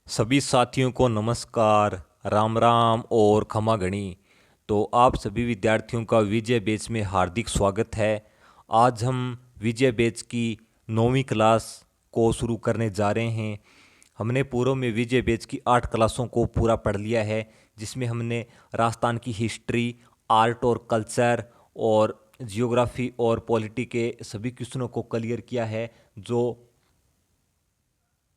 सभी साथियों को नमस्कार, राम राम और खमा गणी। तो आप सभी विद्यार्थियों का विजय बैच में हार्दिक स्वागत है। आज हम विजय बैच की 9वीं क्लास को शुरू करने जा रहे हैं। हमने पूर्व में विजय बैच की 8 क्लासों को पूरा पढ़ लिया है, जिसमें हमने राजस्थान की हिस्ट्री, आर्ट और कल्चर और जियोग्राफी और पॉलिटी के सभी क्वेश्चनों को क्लियर किया है, जो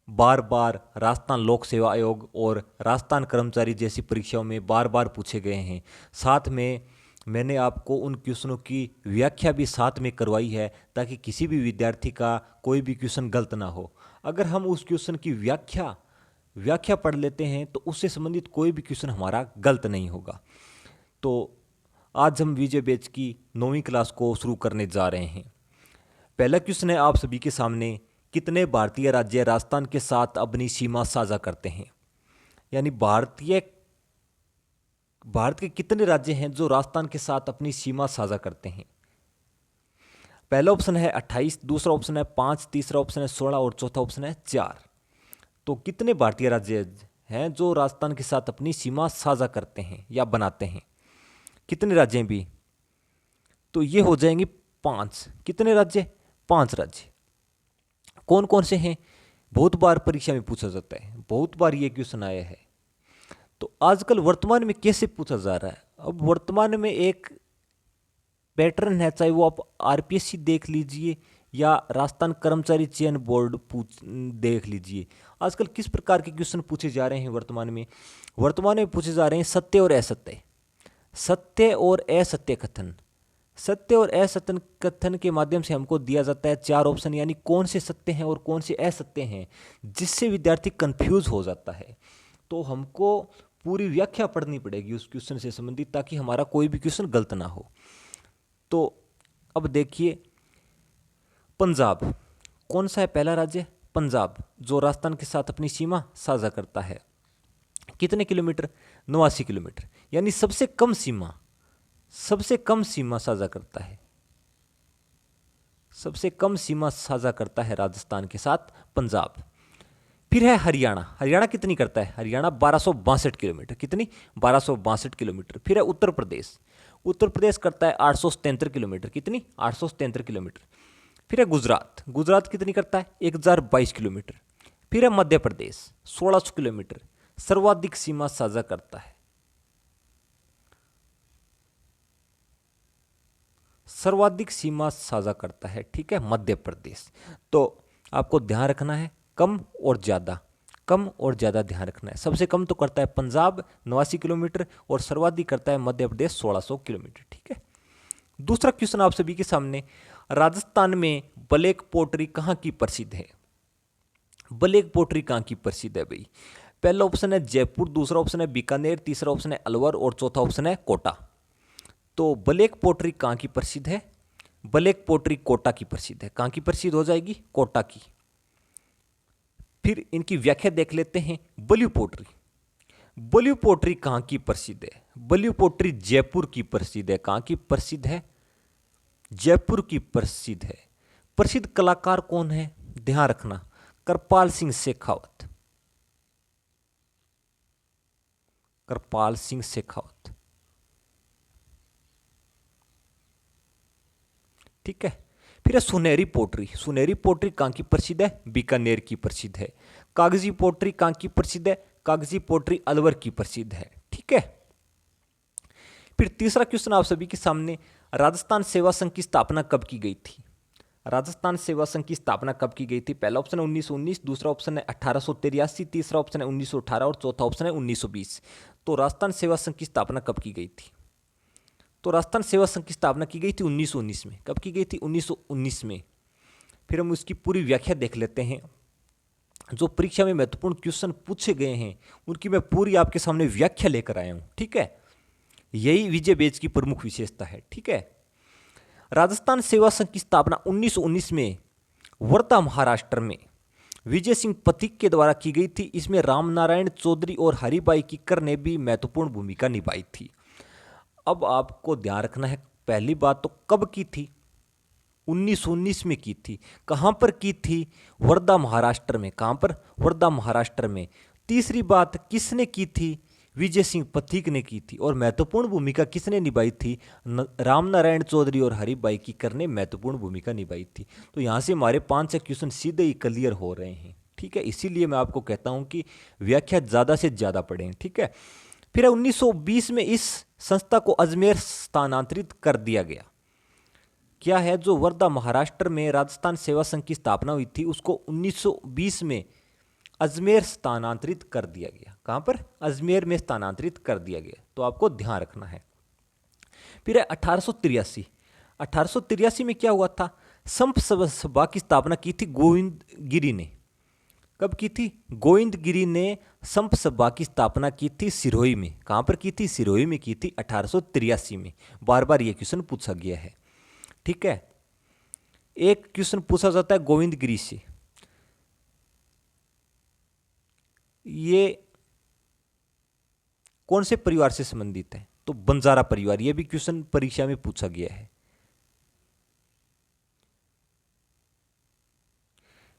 बार बार राजस्थान लोक सेवा आयोग और राजस्थान कर्मचारी जैसी परीक्षाओं में बार बार पूछे गए हैं। साथ में मैंने आपको उन क्वेश्चनों की व्याख्या भी साथ में करवाई है, ताकि किसी भी विद्यार्थी का कोई भी क्वेश्चन गलत ना हो। अगर हम उस क्वेश्चन की व्याख्या पढ़ लेते हैं तो उससे संबंधित कोई भी क्वेश्चन हमारा गलत नहीं होगा। तो आज हम विजय बैच की 9वीं क्लास को शुरू करने जा रहे हैं। पहला क्वेश्चन है आप सभी के सामने, कितने भारतीय राज्य राजस्थान के साथ अपनी सीमा साझा करते हैं? यानी भारत के कितने राज्य हैं जो राजस्थान के साथ अपनी सीमा साझा करते हैं? पहला ऑप्शन है 28, दूसरा ऑप्शन है 5, तीसरा ऑप्शन है 16 और चौथा ऑप्शन है 4। तो कितने भारतीय राज्य हैं जो राजस्थान के साथ अपनी सीमा साझा करते हैं या बनाते हैं? कितने राज्य हैं भी? तो ये हो जाएंगे 5। कितने राज्य? 5 राज्य। कौन कौन से हैं? बहुत बार परीक्षा में पूछा जाता है, बहुत बार ये क्वेश्चन आया है। तो आजकल वर्तमान में कैसे पूछा जा रहा है? अब वर्तमान में एक पैटर्न है, चाहे वो आप आरपीएससी देख लीजिए या राजस्थान कर्मचारी चयन बोर्ड देख लीजिए। आजकल किस प्रकार के क्वेश्चन पूछे जा रहे हैं वर्तमान में पूछे जा रहे हैं सत्य और असत्य, सत्य और असत्य कथन। सत्य और असत्य कथन के माध्यम से हमको दिया जाता है 4 ऑप्शन, यानी कौन से सत्य हैं और कौन से असत्य हैं, जिससे विद्यार्थी कंफ्यूज हो जाता है। तो हमको पूरी व्याख्या पढ़नी पड़ेगी उस क्वेश्चन से संबंधित, ताकि हमारा कोई भी क्वेश्चन गलत ना हो। तो अब देखिए, पंजाब कौन सा है? पहला राज्य पंजाब, जो राजस्थान के साथ अपनी सीमा साझा करता है। कितने किलोमीटर? 89 किलोमीटर, यानी सबसे कम सीमा साझा करता है। सबसे कम सीमा साझा करता है राजस्थान के साथ पंजाब। फिर है हरियाणा कितनी करता है? हरियाणा 1262 किलोमीटर। कितनी? 1262 किलोमीटर। फिर है उत्तर प्रदेश करता है 877 किलोमीटर। कितनी? 877 किलोमीटर। फिर है गुजरात कितनी करता है? 1022 किलोमीटर। फिर है मध्य प्रदेश 1600 किलोमीटर, सर्वाधिक सीमा साझा करता है। सर्वाधिक सीमा साझा करता है, ठीक है, मध्य प्रदेश। तो आपको ध्यान रखना है कम और ज़्यादा ध्यान रखना है। सबसे कम तो करता है पंजाब 89 किलोमीटर और सर्वाधिक करता है मध्य प्रदेश 1600 किलोमीटर, ठीक है। दूसरा क्वेश्चन आप सभी के सामने, राजस्थान में ब्लैक पोट्री कहाँ की प्रसिद्ध है? ब्लैक पोट्री कहाँ की प्रसिद्ध है भाई? पहला ऑप्शन है जयपुर, दूसरा ऑप्शन है बीकानेर, तीसरा ऑप्शन है अलवर और चौथा ऑप्शन है कोटा। तो ब्लैक पोट्री कहाँ की प्रसिद्ध है? ब्लैक पोट्री कोटा की प्रसिद्ध है। कहाँ की प्रसिद्ध हो जाएगी? कोटा की। फिर इनकी व्याख्या देख लेते हैं। ब्लू पोट्री कहाँ की प्रसिद्ध है? ब्लू पोट्री जयपुर की प्रसिद्ध है। कहाँ की प्रसिद्ध है? जयपुर की प्रसिद्ध है। प्रसिद्ध कलाकार कौन है? ध्यान रखना, कृपाल सिंह शेखावत, ठीक है। फिर है सुनहरी पोट्री कहाँ की प्रसिद्ध है? बीकानेर की प्रसिद्ध है। कागजी पोट्री कहाँ की प्रसिद्ध है? कागजी पोट्री अलवर की प्रसिद्ध है, ठीक है। फिर तीसरा क्वेश्चन आप सभी के सामने, राजस्थान सेवा संघ की स्थापना कब की गई थी? राजस्थान सेवा संघ की स्थापना कब की गई थी? पहला ऑप्शन है 1919, दूसरा ऑप्शन है 1883, तीसरा ऑप्शन है 1918 और चौथा ऑप्शन है 1920। तो राजस्थान सेवा संघ की स्थापना कब की गई थी? तो राजस्थान सेवा संघ की स्थापना की गई थी 1919 में। कब की गई थी? 1919 में। फिर हम उसकी पूरी व्याख्या देख लेते हैं। जो परीक्षा में महत्वपूर्ण क्वेश्चन पूछे गए हैं उनकी मैं पूरी आपके सामने व्याख्या लेकर आया हूं, ठीक है। यही विजय बैच की प्रमुख विशेषता है, ठीक है। राजस्थान सेवा संघ की स्थापना 1919 में वर्धा महाराष्ट्र में विजय सिंह पथिक के द्वारा की गई थी। इसमें रामनारायण चौधरी और हरिभाई किक्कर ने भी महत्वपूर्ण भूमिका निभाई थी। अब आपको ध्यान रखना है, पहली बात तो कब की थी? 1919 में की थी। कहाँ पर की थी? वर्धा महाराष्ट्र में। कहाँ पर? वर्धा महाराष्ट्र में। तीसरी बात किसने की थी? विजय सिंह पथिक ने की थी। और महत्वपूर्ण भूमिका किसने निभाई थी? रामनारायण चौधरी और हरिभाई कीकर ने महत्वपूर्ण भूमिका निभाई थी। तो यहाँ से हमारे 5-6 क्वेश्चन सीधे ही क्लियर हो रहे हैं। ठीक है, इसीलिए मैं आपको कहता हूँ कि व्याख्या ज़्यादा से ज़्यादा पढ़ें। ठीक है, फिर 1920 में इस संस्था को अजमेर स्थानांतरित कर दिया गया। क्या है? जो वर्धा महाराष्ट्र में राजस्थान सेवा संघ की स्थापना हुई थी उसको 1920 में अजमेर स्थानांतरित कर दिया गया। कहाँ पर? अजमेर में स्थानांतरित कर दिया गया। तो आपको ध्यान रखना है। फिर है 1883। 1883 में क्या हुआ था? संप सभा की स्थापना की थी गोविंद गिरी ने। कब की थी? गोविंद गिरी ने संप सभा की स्थापना की थी सिरोही में। कहाँ पर की थी? सिरोही में की थी 1883 में। बार बार ये क्वेश्चन पूछा गया है। ठीक है, एक क्वेश्चन पूछा जाता है गोविंद गिरी से, ये कौन से परिवार से संबंधित है? तो बंजारा परिवार। ये भी क्वेश्चन परीक्षा में पूछा गया है।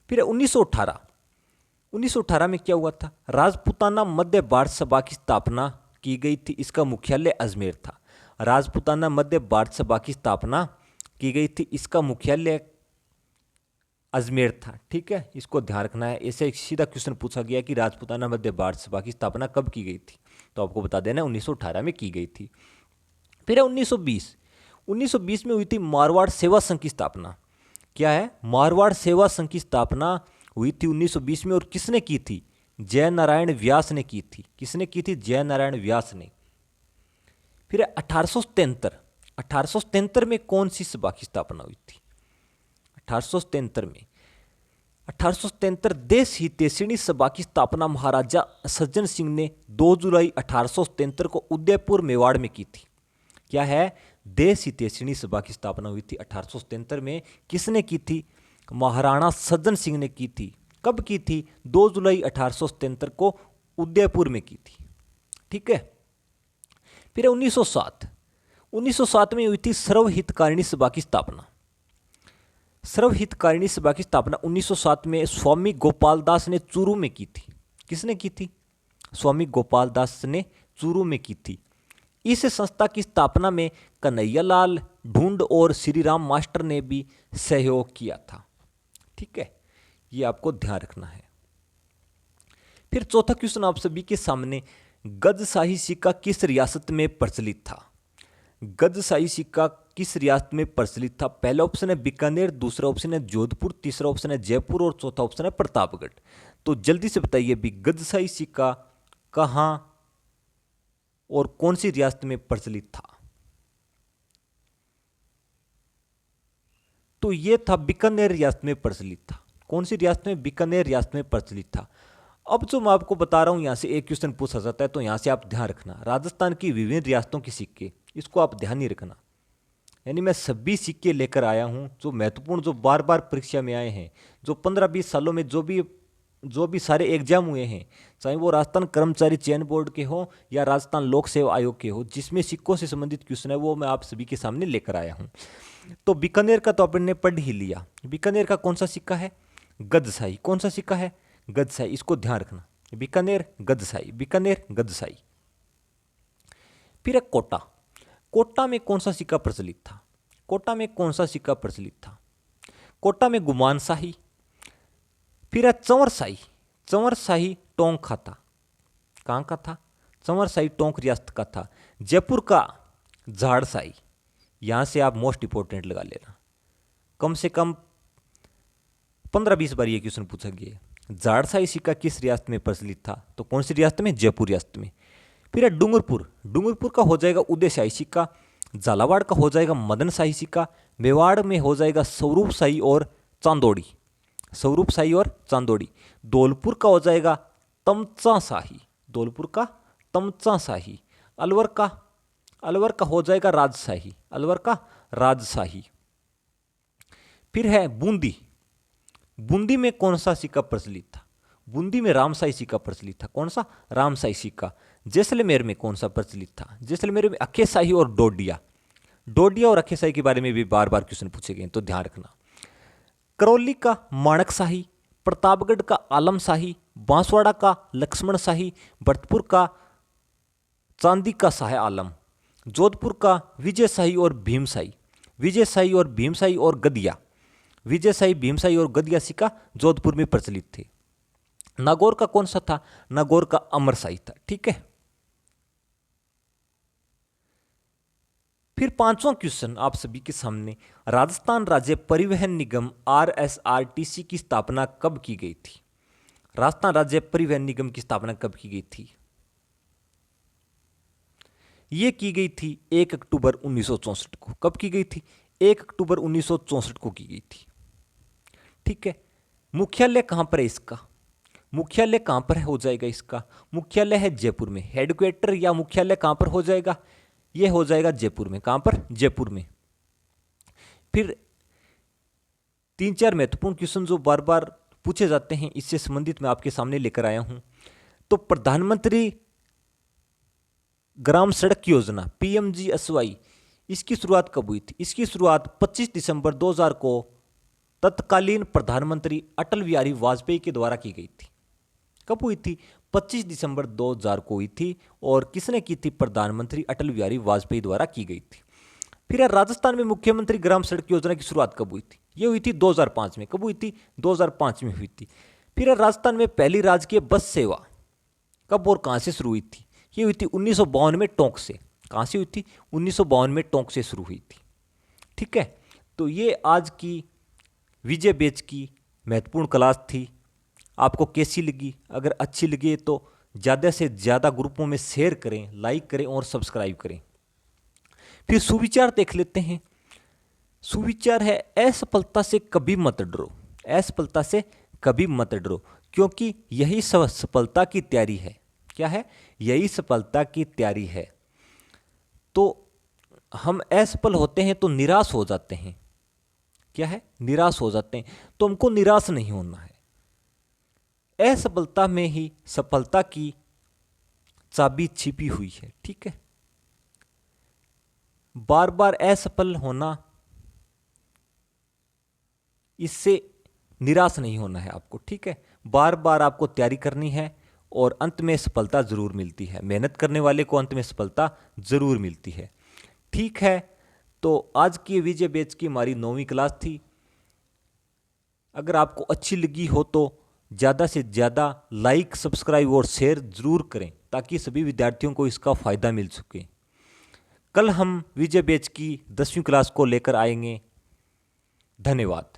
फिर 1918। 1918 में क्या हुआ था? राजपूताना मध्य भारत सभा की स्थापना की गई थी। इसका मुख्यालय अजमेर था। राजपूताना मध्य भारत सभा की स्थापना की गई थी। इसका मुख्यालय अजमेर था। ठीक है, इसको ध्यान रखना है। ऐसे सीधा क्वेश्चन पूछा गया कि राजपूताना मध्य भारत सभा की स्थापना कब की गई थी? तो आपको बता देना 1918 में की गई थी। फिर 1920। 1920 में हुई थी मारवाड़ सेवा संघ की स्थापना। क्या है? मारवाड़ सेवा संघ की स्थापना हुई थी 1920 में। और किसने की थी? जय नारायण व्यास ने की थी। किसने की थी? जय नारायण व्यास ने। फिर 1873। 1873 में कौन सी सभा की स्थापना हुई थी? 1873 में 1873 देश हितैषिणी सभा की स्थापना महाराजा सज्जन सिंह ने 2 जुलाई 1873 को उदयपुर मेवाड़ में की थी। क्या है? देश हितैषिणी सभा की स्थापना हुई थी 1873 में। किसने की थी? महाराणा सज्जन सिंह ने की थी। कब की थी? 2 जुलाई 1873 को उदयपुर में की थी। ठीक है, फिर 1907। 1907 में हुई थी सर्वहितकारिणी सभा की स्थापना। सर्वहितकारिणी सभा की स्थापना 1907 में स्वामी गोपाल दास ने चूरू में की थी। किसने की थी? स्वामी गोपाल दास ने चूरू में की थी। इस संस्था की स्थापना में कन्हैयालाल ढूंढ और श्री राम मास्टर ने भी सहयोग किया था। ठीक है, ये आपको ध्यान रखना है। फिर चौथा क्वेश्चन आप सभी के सामने, गजशाही सिक्का किस रियासत में प्रचलित था? गजशाही सिक्का किस रियासत में प्रचलित था? पहला ऑप्शन है बीकानेर, दूसरा ऑप्शन है जोधपुर, तीसरा ऑप्शन है जयपुर और चौथा ऑप्शन है प्रतापगढ़। तो जल्दी से बताइए भी गजशाही सिक्का कहां और कौन सी रियासत में प्रचलित था? तो यह था बीकानेर रियासत में प्रचलित था। कौन सी रियासत में? बीकानेर रियासत में प्रचलित था। अब जो मैं आपको बता रहा हूं यहां से एक क्वेश्चन पूछा जाता है, तो यहां से आप ध्यान रखना। राजस्थान की विभिन्न रियासतों के सिक्के, इसको आप ध्यान नहीं रखना। यानी मैं सभी सिक्के लेकर आया हूं जो महत्वपूर्ण, जो बार बार परीक्षा में आए हैं, जो 15-20 सालों में जो भी सारे एग्जाम हुए हैं, चाहे वो राजस्थान कर्मचारी चयन बोर्ड के हो या राजस्थान लोक सेवा आयोग के हो, जिसमें सिक्कों से संबंधित क्वेश्चन है वो मैं आप सभी के सामने लेकर आया हूं। तो बीकानेर का तो आपने पढ़ ही लिया। बीकानेर का कौन सा सिक्का है? गजशाही। कौन सा सिक्का है? गजशाही। इसको ध्यान रखना, बीकानेर गजशाही, बीकानेर गजशाही। फिर है कोटा। कोटा में कौन सा सिक्का प्रचलित था? कोटा में कौन सा सिक्का प्रचलित था? कोटा में गुमान शाही। फिर है चंवर शाही। चंवर शाही टोंक का था। कहाँ का था? चंवर शाही टोंक रियासत का था। जयपुर का झाड़ शाही। यहां से आप मोस्ट इंपोर्टेंट लगा लेना, कम से कम 15-20 बार ये क्वेश्चन पूछा गया है। झाड़ शाही सिक्का किस रियासत में प्रचलित था? तो कौन सी रियासत में? जयपुर रियासत में। फिर है डूंगरपुर। डूंगरपुर का हो जाएगा उदय शाही सिक्का। झालावाड़ का हो जाएगा मदन शाही सिक्का। मेवाड़ में हो जाएगा स्वरूप शाही और चांदोड़ी। स्वरूप शाही और चांदोड़ी। धौलपुर का हो जाएगा तमचा शाही। धौलपुर का तमचा शाही। अलवर का हो जाएगा राजशाही। अलवर का राजशाही। फिर है बूंदी। बूंदी में कौन सा सिक्का प्रचलित था? बूंदी में रामशाही सिक्का प्रचलित था। कौन सा? रामशाही सिक्का। जैसलमेर में कौन सा प्रचलित था? जैसलमेर में अखेशाही और डोडिया। डोडिया और अखेशाही के बारे में भी बार बार क्वेश्चन पूछे गए, तो ध्यान रखना। करौली का माणक शाही, प्रतापगढ़ का आलम शाही, बांसवाड़ा का लक्ष्मण शाही, भरतपुर का चांदी का शाह आलम, जोधपुर का विजय शाही और भीमशाही, विजय शाही और भीमशाही और गदिया, विजय शाही, भीमशाही और गदिया सिक्का जोधपुर में प्रचलित थे। नागौर का कौन सा था? नागौर का अमर शाही था। ठीक है, फिर पांचवां क्वेश्चन आप सभी के सामने, राजस्थान राज्य परिवहन निगम RSRTC की स्थापना कब की गई थी? राजस्थान राज्य परिवहन निगम की स्थापना कब की गई थी? यह की गई थी 1 अक्टूबर 1964 को। कब की गई थी? 1 अक्टूबर 1964 को की गई थी। ठीक है, मुख्यालय कहां पर है इसका? मुख्यालय कहां पर हो जाएगा इसका? मुख्यालय है जयपुर में। हेडक्वार्टर या मुख्यालय कहां पर हो जाएगा? यह हो जाएगा जयपुर में। कहां पर? जयपुर में। फिर 3-4 महत्वपूर्ण क्वेश्चन जो बार बार पूछे जाते हैं, इससे संबंधित मैं आपके सामने लेकर आया हूं। तो प्रधानमंत्री ग्राम सड़क योजना PMGSY, इसकी शुरुआत कब हुई थी? इसकी शुरुआत 25 दिसंबर 2000 को तत्कालीन प्रधानमंत्री अटल बिहारी वाजपेयी के द्वारा की गई थी। कब हुई थी? 25 दिसंबर 2000 को हुई थी। और किसने की थी? प्रधानमंत्री अटल बिहारी वाजपेयी द्वारा की गई थी। फिर राजस्थान में मुख्यमंत्री ग्राम सड़क योजना की शुरुआत कब हुई थी? यह हुई थी 2005 में। कब हुई थी? 2005 में हुई थी। फिर राजस्थान में पहली राजकीय बस सेवा कब और कहां से शुरू हुई थी? ये हुई थी 1952 में टोंक से। कहां से हुई थी? 1952 में टोंक से शुरू हुई थी। ठीक है, तो ये आज की विजय बैच की महत्वपूर्ण क्लास थी। आपको कैसी लगी? अगर अच्छी लगी तो ज़्यादा से ज़्यादा ग्रुपों में शेयर करें, लाइक करें और सब्सक्राइब करें। फिर सुविचार देख लेते हैं। सुविचार है, असफलता से कभी मत डरो। असफलता से कभी मत डरो, क्योंकि यही सफलता की तैयारी है। क्या है? यही सफलता की तैयारी है। तो हम असफल होते हैं तो निराश हो जाते हैं। क्या है? निराश हो जाते हैं। तो हमको निराश नहीं होना है। असफलता में ही सफलता की चाबी छिपी हुई है। ठीक है, बार बार असफल होना, इससे निराश नहीं होना है आपको। ठीक है, बार बार आपको तैयारी करनी है और अंत में सफलता जरूर मिलती है। मेहनत करने वाले को अंत में सफलता जरूर मिलती है। ठीक है, तो आज की विजय बैच की हमारी 9वीं क्लास थी। अगर आपको अच्छी लगी हो तो ज़्यादा से ज़्यादा लाइक, सब्सक्राइब और शेयर जरूर करें, ताकि सभी विद्यार्थियों को इसका फ़ायदा मिल सके। कल हम विजय बैच की 10वीं क्लास को लेकर आएंगे। धन्यवाद।